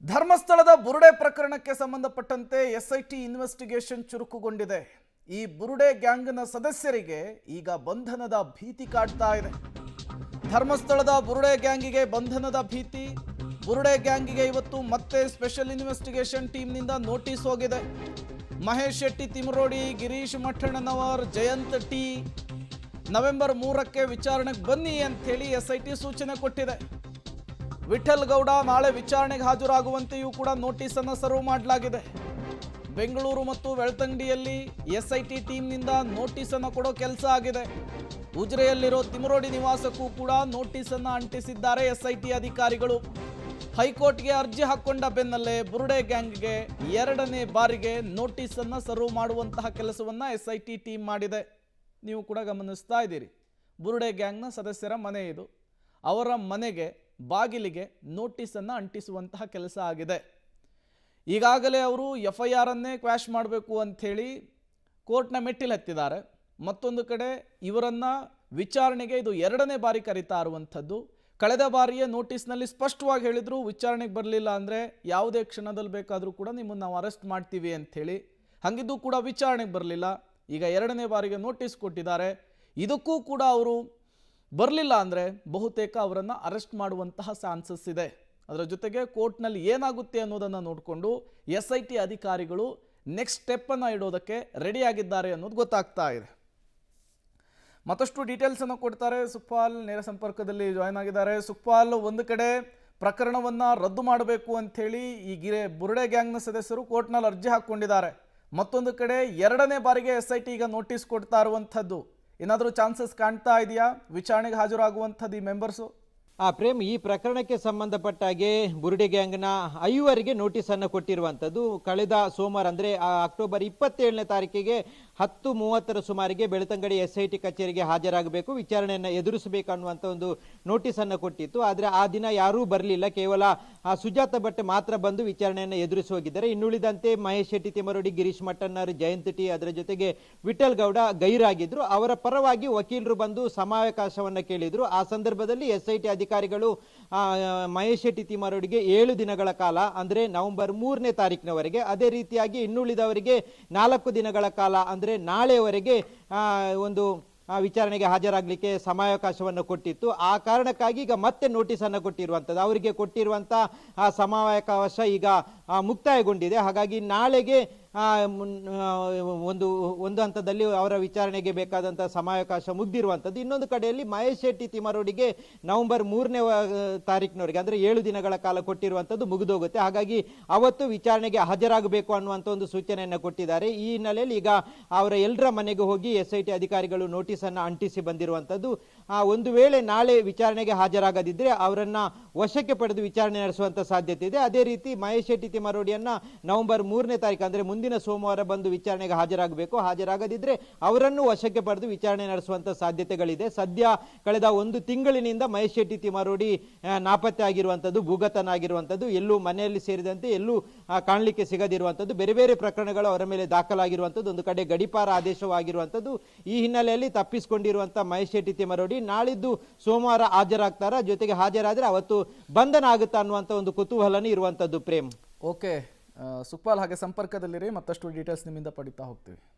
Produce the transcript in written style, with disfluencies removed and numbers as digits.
ಧರ್ಮಸ್ಥಳದ ಬುರುಡೆ ಪ್ರಕರಣಕ್ಕೆ ಸಂಬಂಧಪಟ್ಟಂತೆ ಎಸ್ಐಟಿ ಇನ್ವೆಸ್ಟಿಗೇಷನ್ ಚುರುಕುಗೊಂಡಿದೆ. ಈ ಬುರುಡೆ ಗ್ಯಾಂಗ್ನ ಸದಸ್ಯರಿಗೆ ಈಗ ಬಂಧನದ ಭೀತಿ ಕಾಡ್ತಾ ಇದೆ. ಧರ್ಮಸ್ಥಳದ ಬುರುಡೆ ಗ್ಯಾಂಗಿಗೆ ಬಂಧನದ ಭೀತಿ. ಬುರುಡೆ ಗ್ಯಾಂಗಿಗೆ ಇವತ್ತು ಮತ್ತೆ ಸ್ಪೆಷಲ್ ಇನ್ವೆಸ್ಟಿಗೇಷನ್ ಟೀಮ್ನಿಂದ ನೋಟಿಸ್ ಹೋಗಿದೆ. ಮಹೇಶ್ ಶೆಟ್ಟಿ ತಿಮರೋಡಿ, ಗಿರೀಶ್ ಮಠಣ್ಣನವರ್, ಜಯಂತ್ ಟಿ ನವೆಂಬರ್ 3ಕ್ಕೆ ವಿಚಾರಣೆಗೆ ಬನ್ನಿ ಅಂತೇಳಿ ಎಸ್ಐಟಿ ಸೂಚನೆ ಕೊಟ್ಟಿದೆ. ವಿಠಲ್ ಗೌಡ ನಾಳೆ ವಿಚಾರಣೆಗೆ ಹಾಜರಾಗುವಂತೆಯೂ ಕೂಡ ನೋಟಿಸ್ ಅನ್ನು ಸರ್ವ್ ಮಾಡಲಾಗಿದೆ. ಬೆಂಗಳೂರು ಮತ್ತು ಬೆಳ್ತಂಗಡಿಯಲ್ಲಿ ಎಸ್ಐಟಿ ಟೀಮ್ನಿಂದ ನೋಟಿಸ್ ಅನ್ನು ಕೊಡೋ ಕೆಲಸ ಆಗಿದೆ. ಉಜಿರೆಯಲ್ಲಿರೋ ತಿಮರೋಡಿ ನಿವಾಸಕ್ಕೂ ಕೂಡ ನೋಟಿಸ್ ಅನ್ನು ಅಂಟಿಸಿದ್ದಾರೆ ಎಸ್ಐಟಿ ಅಧಿಕಾರಿಗಳು. ಹೈಕೋರ್ಟ್ಗೆ ಅರ್ಜಿ ಹಾಕೊಂಡ ಬೆನ್ನಲ್ಲೇ ಬುರುಡೆ ಗ್ಯಾಂಗ್ಗೆ 2ನೇ ಬಾರಿಗೆ ನೋಟಿಸ್ ಅನ್ನು ಸರ್ವ್ ಮಾಡುವಂತಹ ಕೆಲಸವನ್ನ ಎಸ್ಐಟಿ ಟೀಮ್ ಮಾಡಿದೆ. ನೀವು ಕೂಡ ಗಮನಿಸ್ತಾ ಇದ್ದೀರಿ. ಬುರುಡೆ ಗ್ಯಾಂಗ್ನ ಸದಸ್ಯರ ಮನೆ ಇದು. ಅವರ ಮನೆಗೆ ಬಾಗಿಲಿಗೆ ನೋಟಿಸನ್ನು ಅಂಟಿಸುವಂತಹ ಕೆಲಸ ಆಗಿದೆ. ಈಗಾಗಲೇ ಅವರು FIR ಅನ್ನೇ ಕ್ವ್ಯಾಶ್ ಮಾಡಬೇಕು ಅಂಥೇಳಿ ಕೋರ್ಟ್ನ ಮೆಟ್ಟಿಲು ಹತ್ತಿದ್ದಾರೆ. ಮತ್ತೊಂದು ಕಡೆ ಇವರನ್ನು ವಿಚಾರಣೆಗೆ ಇದು 2ನೇ ಬಾರಿ ಕರೀತಾ ಇರುವಂಥದ್ದು. ಕಳೆದ ಬಾರಿಯೇ ನೋಟಿಸ್ನಲ್ಲಿ ಸ್ಪಷ್ಟವಾಗಿ ಹೇಳಿದ್ರು, ವಿಚಾರಣೆಗೆ ಬರಲಿಲ್ಲ ಅಂದರೆ ಯಾವುದೇ ಕ್ಷಣದಲ್ಲಿ ಬೇಕಾದರೂ ಕೂಡ ನಿಮ್ಮನ್ನು ನಾವು ಅರೆಸ್ಟ್ ಮಾಡ್ತೀವಿ ಅಂಥೇಳಿ. ಹಾಗಿದ್ದು ಕೂಡ ವಿಚಾರಣೆಗೆ ಬರಲಿಲ್ಲ. ಈಗ 2ನೇ ಬಾರಿಗೆ ನೋಟಿಸ್ ಕೊಟ್ಟಿದ್ದಾರೆ. ಇದಕ್ಕೂ ಕೂಡ ಅವರು ಬರಲಿಲ್ಲ ಅಂದರೆ ಬಹುತೇಕ ಅವರನ್ನು ಅರೆಸ್ಟ್ ಮಾಡುವಂತಹ ಚಾನ್ಸಸ್ ಇದೆ. ಅದರ ಜೊತೆಗೆ ಕೋರ್ಟ್ನಲ್ಲಿ ಏನಾಗುತ್ತೆ ಅನ್ನೋದನ್ನು ನೋಡಿಕೊಂಡು SIT ಅಧಿಕಾರಿಗಳು ನೆಕ್ಸ್ಟ್ ಸ್ಟೆಪ್ಪನ್ನು ಇಡೋದಕ್ಕೆ ರೆಡಿಯಾಗಿದ್ದಾರೆ ಅನ್ನೋದು ಗೊತ್ತಾಗ್ತಾ ಇದೆ. ಮತ್ತಷ್ಟು ಡೀಟೇಲ್ಸನ್ನು ಕೊಡ್ತಾರೆ ಸುಖಪಾಲ್, ನೇರ ಸಂಪರ್ಕದಲ್ಲಿ ಜಾಯ್ನ್ ಆಗಿದ್ದಾರೆ. ಸುಖಪಾಲ್, ಒಂದು ಕಡೆ ಪ್ರಕರಣವನ್ನು ರದ್ದು ಮಾಡಬೇಕು ಅಂಥೇಳಿ ಈ ಬುರುಡೆ ಗ್ಯಾಂಗ್ನ ಸದಸ್ಯರು ಕೋರ್ಟ್ನಲ್ಲಿ ಅರ್ಜಿ ಹಾಕ್ಕೊಂಡಿದ್ದಾರೆ. ಮತ್ತೊಂದು ಕಡೆ 2ನೇ ಬಾರಿಗೆ SIT ಈಗ ನೋಟಿಸ್ ಕೊಡ್ತಾ ಇರುವಂಥದ್ದು. ಏನಾದರೂ ಚಾನ್ಸಸ್ ಕಾಣ್ತಾ ಇದೆಯಾ ವಿಚಾರಣೆಗೆ ಹಾಜರಾಗುವಂಥದ್ದು ಈ ಮೆಂಬರ್ಸು? ಪ್ರೇಮ್, ಈ ಪ್ರಕರಣಕ್ಕೆ ಸಂಬಂಧಪಟ್ಟ ಹಾಗೆ ಬುರುಡೆ ಗ್ಯಾಂಗ್ನ 5ವರಿಗೆ ನೋಟಿಸನ್ನು ಕೊಟ್ಟಿರುವಂಥದ್ದು. ಕಳೆದ ಸೋಮವಾರ ಅಂದರೆ ಅಕ್ಟೋಬರ್ 27ನೇ ತಾರೀಕಿಗೆ 10:30 ಸುಮಾರಿಗೆ ಬೆಳ್ತಂಗಡಿ SIT ಕಚೇರಿಗೆ ಹಾಜರಾಗಬೇಕು, ವಿಚಾರಣೆಯನ್ನು ಎದುರಿಸಬೇಕು ಅನ್ನುವಂಥ ಒಂದು ನೋಟಿಸನ್ನು ಕೊಟ್ಟಿತ್ತು. ಆದರೆ ಆ ದಿನ ಯಾರೂ ಬರಲಿಲ್ಲ. ಕೇವಲ ಸುಜಾತ ಭಟ್ ಮಾತ್ರ ಬಂದು ವಿಚಾರಣೆಯನ್ನು ಎದುರಿಸಿ ಹೋಗಿದ್ದಾರೆ. ಇನ್ನುಳಿದಂತೆ ಮಹೇಶ್ ಶೆಟ್ಟಿ ತಿಮರೋಡಿ, ಗಿರೀಶ್ ಮಠಣ್ಣರ್, ಜಯಂತ್ ಟಿ, ಅದರ ಜೊತೆಗೆ ವಿಠಲ್ ಗೌಡ ಗೈರಾಗಿದ್ದರು. ಅವರ ಪರವಾಗಿ ವಕೀಲರು ಬಂದು ಸಮಯಾವಕಾಶವನ್ನು ಕೇಳಿದರು. ಆ ಸಂದರ್ಭದಲ್ಲಿ SIT ಅಧಿಕಾರಿಗಳು ಮಹೇಶ್ ಶೆಟ್ಟಿ ತಿಮರೋಡಿಗೆ 7 ದಿನಗಳ ಕಾಲ, ಅಂದರೆ ನವೆಂಬರ್ 3ನೇ ತಾರೀಕಿನವರೆಗೆ, ಅದೇ ರೀತಿಯಾಗಿ ಇನ್ನುಳಿದವರಿಗೆ 4 ದಿನಗಳ ಕಾಲ ಅಂದರೆ ನಾಳೆಯವರೆಗೆ ಒಂದು ವಿಚಾರಣೆಗೆ ಹಾಜರಾಗಲಿಕ್ಕೆ ಸಮಯಾವಕಾಶವನ್ನು ಕೊಟ್ಟಿತ್ತು. ಆ ಕಾರಣಕ್ಕಾಗಿ ಈಗ ಮತ್ತೆ ನೋಟಿಸನ್ನು ಕೊಟ್ಟಿರುವಂಥದ್ದು. ಅವರಿಗೆ ಕೊಟ್ಟಿರುವಂಥ ಸಮಯಾವಕಾಶ ಈಗ ಮುಕ್ತಾಯಗೊಂಡಿದೆ. ಹಾಗಾಗಿ ನಾಳೆಗೆ ಒಂದು ಹಂತದಲ್ಲಿ ಅವರ ವಿಚಾರಣೆಗೆ ಬೇಕಾದಂಥ ಸಮಯಾವಕಾಶ ಮುಗ್ದಿರುವಂಥದ್ದು. ಇನ್ನೊಂದು ಕಡೆಯಲ್ಲಿ ಮಹೇಶ್ ಶೆಟ್ಟಿ ತಿಮರೋಡಿಗೆ ನವೆಂಬರ್ 3ನೇ ತಾರೀಕಿನವರೆಗೆ, ಅಂದರೆ 7 ದಿನಗಳ ಕಾಲ ಕೊಟ್ಟಿರುವಂಥದ್ದು ಮುಗಿದೋಗುತ್ತೆ. ಹಾಗಾಗಿ ಅವತ್ತು ವಿಚಾರಣೆಗೆ ಹಾಜರಾಗಬೇಕು ಅನ್ನುವಂಥ ಒಂದು ಸೂಚನೆಯನ್ನು ಕೊಟ್ಟಿದ್ದಾರೆ. ಈ ಹಿನ್ನೆಲೆಯಲ್ಲಿ ಈಗ ಅವರ ಎಲ್ಲರ ಮನೆಗೆ ಹೋಗಿ SIT ಅಧಿಕಾರಿಗಳು ನೋಟಿಸನ್ನು ಅಂಟಿಸಿ ಬಂದಿರುವಂಥದ್ದು. ಒಂದು ವೇಳೆ ನಾಳೆ ವಿಚಾರಣೆಗೆ ಹಾಜರಾಗದಿದ್ದರೆ ಅವರನ್ನು ವಶಕ್ಕೆ ಪಡೆದು ವಿಚಾರಣೆ ನಡೆಸುವಂಥ ಸಾಧ್ಯತೆ ಇದೆ. ಅದೇ ರೀತಿ ಮಹೇಶ್ ಶೆಟ್ಟಿ ತಿಮರೋಡಿಯನ್ನು ನವೆಂಬರ್ 3ನೇ ತಾರೀಕು, ಅಂದರೆ ಮುಂದಿನ ಸೋಮವಾರ ಬಂದು ವಿಚಾರಣೆಗೆ ಹಾಜರಾಗಬೇಕು. ಹಾಜರಾಗದಿದ್ದರೆ ಅವರನ್ನು ವಶಕ್ಕೆ ಪಡೆದು ವಿಚಾರಣೆ ನಡೆಸುವಂಥ ಸಾಧ್ಯತೆಗಳಿದೆ. ಸದ್ಯ ಕಳೆದ 1 ತಿಂಗಳಿನಿಂದ ಮಹೇಶ್ ಶೆಟ್ಟಿ ತಿಮರೋಡಿ ನಾಪತ್ತೆ ಆಗಿರುವಂಥದ್ದು, ಭೂಗತನಾಗಿರುವಂಥದ್ದು, ಎಲ್ಲೂ ಮನೆಯಲ್ಲಿ ಸೇರಿದಂತೆ ಎಲ್ಲೂ ಕಾಣಲಿಕ್ಕೆ ಸಿಗದಿರುವಂಥದ್ದು, ಬೇರೆ ಬೇರೆ ಪ್ರಕರಣಗಳು ಅವರ ಮೇಲೆ ದಾಖಲಾಗಿರುವಂಥದ್ದು, ಒಂದು ಕಡೆ ಗಡೀಪಾರ ಆದೇಶವಾಗಿರುವಂಥದ್ದು. ಈ ಹಿನ್ನೆಲೆಯಲ್ಲಿ ತಪ್ಪಿಸಿಕೊಂಡಿರುವಂಥ ಮಹೇಶ್ ಶೆಟ್ಟಿ ತಿಮರೋಡಿ ನಾಳಿದ್ದು ಸೋಮವಾರ ಹಾಜರಾಗ್ತಾರ, ಜೊತೆಗೆ ಹಾಜರಾದರೆ ಅವತ್ತು ಬಂಧನ ಆಗುತ್ತಾ ಅನ್ನುವಂಥ ಒಂದು ಕುತೂಹಲನೇ ಇರುವಂಥದ್ದು. ಪ್ರೇಮ್, ಓಕೆ ಸುಖಪಾಲ್, ಹಾಗೆ ಸಂಪರ್ಕದಲ್ಲಿರಿ, ಮತ್ತಷ್ಟು ಡೀಟೇಲ್ಸ್ ನಿಮ್ಮಿಂದ ಪಡಿತಾ ಹೋಗ್ತೀವಿ.